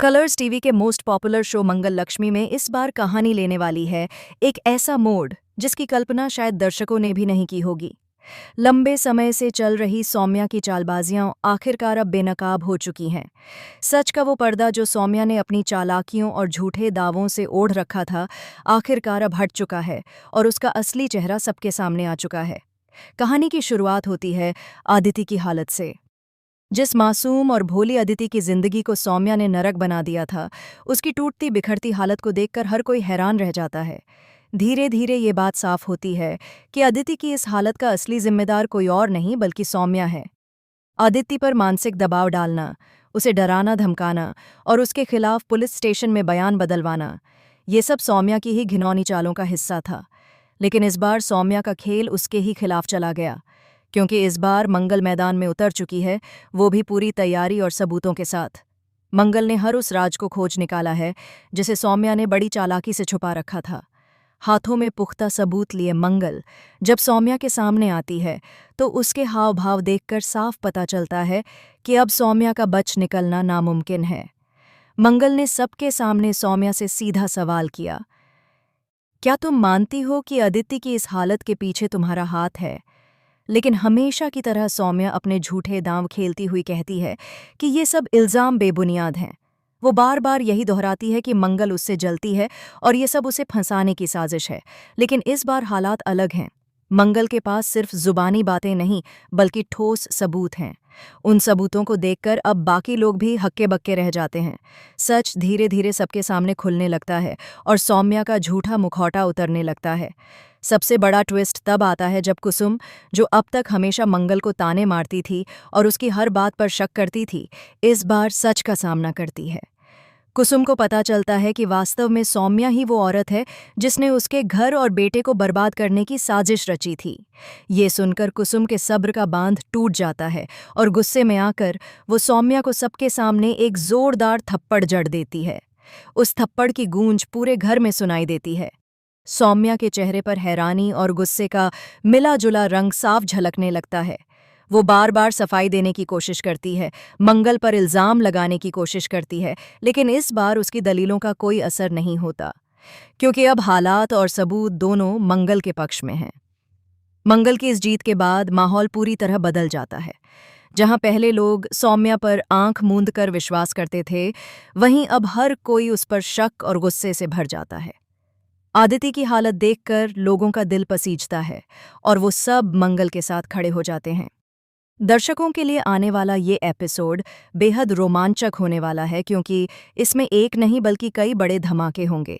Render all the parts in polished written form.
Colors TV के most popular show मंगल लक्ष्मी में इस बार कहानी लेने वाली है एक ऐसा मोड़ जिसकी कल्पना शायद दर्शकों ने भी नहीं की होगी। लंबे समय से चल रही सौम्या की चालबाजियां आखिरकार अब बेनकाब हो चुकी हैं। सच का वो पर्दा जो सौम्या ने अपनी चालाकियों और झूठे दावों से ओढ़ रखा था, आखिरकार अब हट चुका है और उसका असली चेहरा सबके सामने आ चुका है। कहानी की शुरुआत होती है आदिति की हालत से। जिस मासूम और भोली अदिति की जिंदगी को सौम्या ने नरक बना दिया था, उसकी टूटती बिखरती हालत को देखकर हर कोई हैरान रह जाता है। धीरे धीरे ये बात साफ होती है कि अदिति की इस हालत का असली जिम्मेदार कोई और नहीं बल्कि सौम्या है। अदिति पर मानसिक दबाव डालना, उसे डराना धमकाना और उसके खिलाफ पुलिस स्टेशन में बयान बदलवाना, ये सब सौम्या की ही घिनौनी चालों का हिस्सा था। लेकिन इस बार सौम्या का खेल उसके ही खिलाफ चला गया, क्योंकि इस बार मंगल मैदान में उतर चुकी है, वो भी पूरी तैयारी और सबूतों के साथ। मंगल ने हर उस राज को खोज निकाला है जिसे सौम्या ने बड़ी चालाकी से छुपा रखा था। हाथों में पुख्ता सबूत लिए मंगल जब सौम्या के सामने आती है तो उसके हाव भाव देखकर साफ पता चलता है कि अब सौम्या का बच निकलना नामुमकिन है। मंगल ने सबके सामने सौम्या से सीधा सवाल किया, क्या तुम मानती हो कि अदिति की इस हालत के पीछे तुम्हारा हाथ है? लेकिन हमेशा की तरह सौम्या अपने झूठे दांव खेलती हुई कहती है कि ये सब इल्ज़ाम बेबुनियाद हैं। वो बार बार यही दोहराती है कि मंगल उससे जलती है और ये सब उसे फंसाने की साजिश है। लेकिन इस बार हालात अलग हैं। मंगल के पास सिर्फ जुबानी बातें नहीं बल्कि ठोस सबूत हैं। उन सबूतों को देखकर अब बाकी लोग भी हक्के बक्के रह जाते हैं। सच धीरे धीरे सबके सामने खुलने लगता है और सौम्या का झूठा मुखौटा उतरने लगता है। सबसे बड़ा ट्विस्ट तब आता है जब कुसुम, जो अब तक हमेशा मंगल को ताने मारती थी और उसकी हर बात पर शक करती थी, इस बार सच का सामना करती है। कुसुम को पता चलता है कि वास्तव में सौम्या ही वो औरत है जिसने उसके घर और बेटे को बर्बाद करने की साजिश रची थी। ये सुनकर कुसुम के सब्र का बांध टूट जाता है और गुस्से में आकर वो सौम्या को सबके सामने एक जोरदार थप्पड़ जड़ देती है। उस थप्पड़ की गूंज पूरे घर में सुनाई देती है। सौम्या के चेहरे पर हैरानी और गुस्से का मिला जुला रंग साफ झलकने लगता है। वो बार बार सफाई देने की कोशिश करती है, मंगल पर इल्ज़ाम लगाने की कोशिश करती है, लेकिन इस बार उसकी दलीलों का कोई असर नहीं होता, क्योंकि अब हालात और सबूत दोनों मंगल के पक्ष में हैं। मंगल की इस जीत के बाद माहौल पूरी तरह बदल जाता है। जहां पहले लोग सौम्या पर आंख मूंद कर विश्वास करते थे, वहीं अब हर कोई उस पर शक और गुस्से से भर जाता है। आदिति की हालत देखकर लोगों का दिल पसीजता है और वो सब मंगल के साथ खड़े हो जाते हैं। दर्शकों के लिए आने वाला ये एपिसोड बेहद रोमांचक होने वाला है, क्योंकि इसमें एक नहीं बल्कि कई बड़े धमाके होंगे।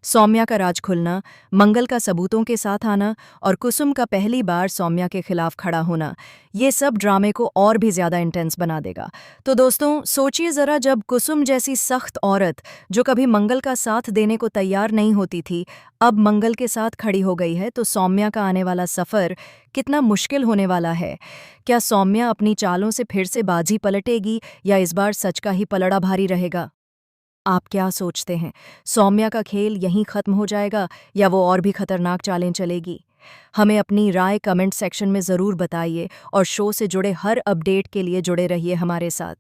सौम्या का राज खुलना, मंगल का सबूतों के साथ आना और कुसुम का पहली बार सौम्या के खिलाफ खड़ा होना, ये सब ड्रामे को और भी ज्यादा इंटेंस बना देगा। तो दोस्तों सोचिए जरा, जब कुसुम जैसी सख्त औरत जो कभी मंगल का साथ देने को तैयार नहीं होती थी, अब मंगल के साथ खड़ी हो गई है, तो सौम्या का आने वाला सफर कितना मुश्किल होने वाला है। क्या सौम्या अपनी चालों से फिर से बाजी पलटेगी या इस बार सच का ही पलड़ा भारी रहेगा? आप क्या सोचते हैं? सौम्या का खेल यहीं खत्म हो जाएगा या वो और भी खतरनाक चालें चलेगी? हमें अपनी राय कमेंट सेक्शन में ज़रूर बताइए और शो से जुड़े हर अपडेट के लिए जुड़े रहिए हमारे साथ।